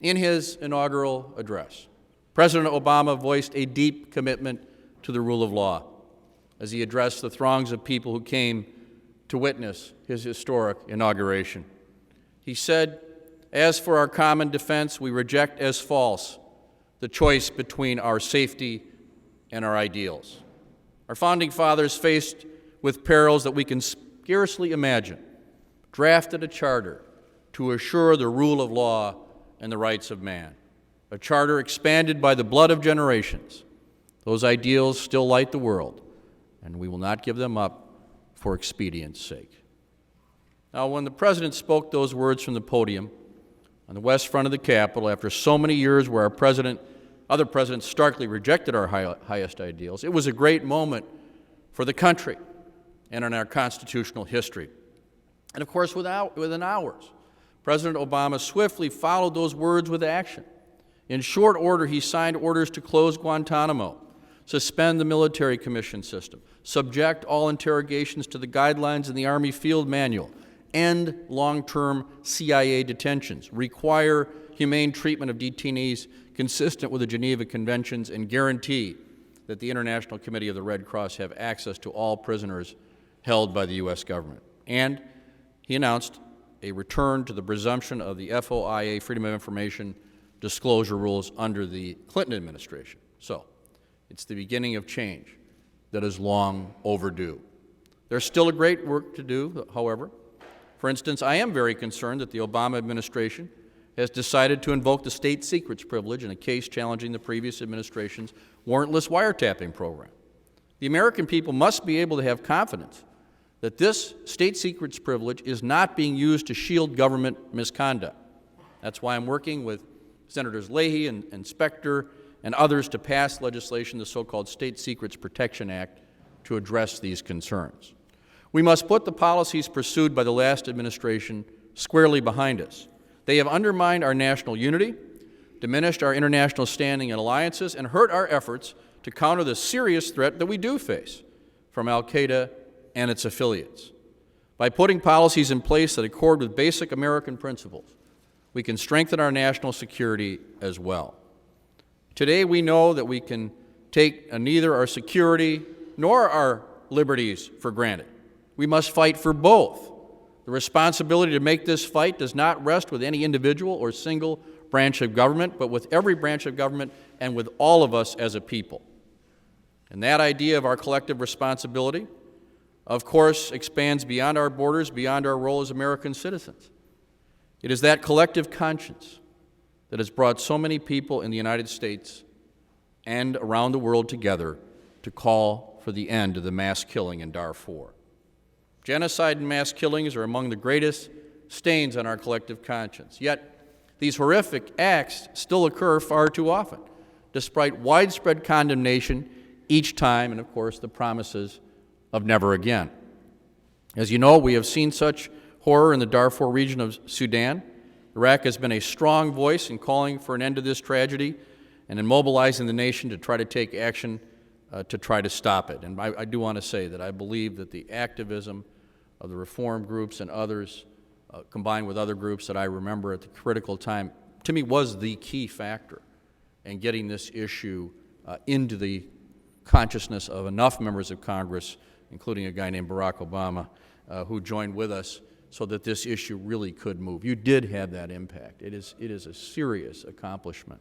In his inaugural address, President Obama voiced a deep commitment to the rule of law as he addressed the throngs of people who came to witness his historic inauguration. He said, "As for our common defense, we reject as false the choice between our safety and our ideals." Our founding fathers, faced with perils that we can scarcely imagine, drafted a charter to assure the rule of law and the rights of man, a charter expanded by the blood of generations. Those ideals still light the world, and we will not give them up for expedience' sake. Now, when the President spoke those words from the podium on the west front of the Capitol, after so many years where other presidents starkly rejected our highest ideals, it was a great moment for the country and in our constitutional history. And of course, within hours, President Obama swiftly followed those words with action. In short order, he signed orders to close Guantanamo, suspend the military commission system, subject all interrogations to the guidelines in the Army Field Manual, end long-term CIA detentions, require humane treatment of detainees consistent with the Geneva Conventions, and guarantee that the International Committee of the Red Cross have access to all prisoners held by the U.S. government. And he announced a return to the presumption of the FOIA, Freedom of Information disclosure rules, under the Clinton administration. So, it's the beginning of change that is long overdue. There's still a great work to do, however. For instance, I am very concerned that the Obama administration has decided to invoke the state secrets privilege in a case challenging the previous administration's warrantless wiretapping program. The American people must be able to have confidence that this state secrets privilege is not being used to shield government misconduct. That's why I'm working with Senators Leahy and Specter and others to pass legislation, the so-called State Secrets Protection Act, to address these concerns. We must put the policies pursued by the last administration squarely behind us. They have undermined our national unity, diminished our international standing and alliances, and hurt our efforts to counter the serious threat that we do face from al-Qaeda and its affiliates. By putting policies in place that accord with basic American principles, we can strengthen our national security as well. Today, we know that we can take neither our security nor our liberties for granted. We must fight for both. The responsibility to make this fight does not rest with any individual or single branch of government, but with every branch of government and with all of us as a people. And that idea of our collective responsibility, of course, expands beyond our borders, beyond our role as American citizens. It is that collective conscience that has brought so many people in the United States and around the world together to call for the end of the mass killing in Darfur. Genocide and mass killings are among the greatest stains on our collective conscience. Yet, these horrific acts still occur far too often, despite widespread condemnation each time, and of course, the promises of never again. As you know, we have seen such horror in the Darfur region of Sudan. Iraq has been a strong voice in calling for an end to this tragedy and in mobilizing the nation to try to take action to try to stop it. And I do want to say that I believe that the activism of the reform groups and others, combined with other groups that I remember at the critical time, to me was the key factor in getting this issue into the consciousness of enough members of Congress, including a guy named Barack Obama, who joined with us so that this issue really could move. You did have that impact. It is a serious accomplishment.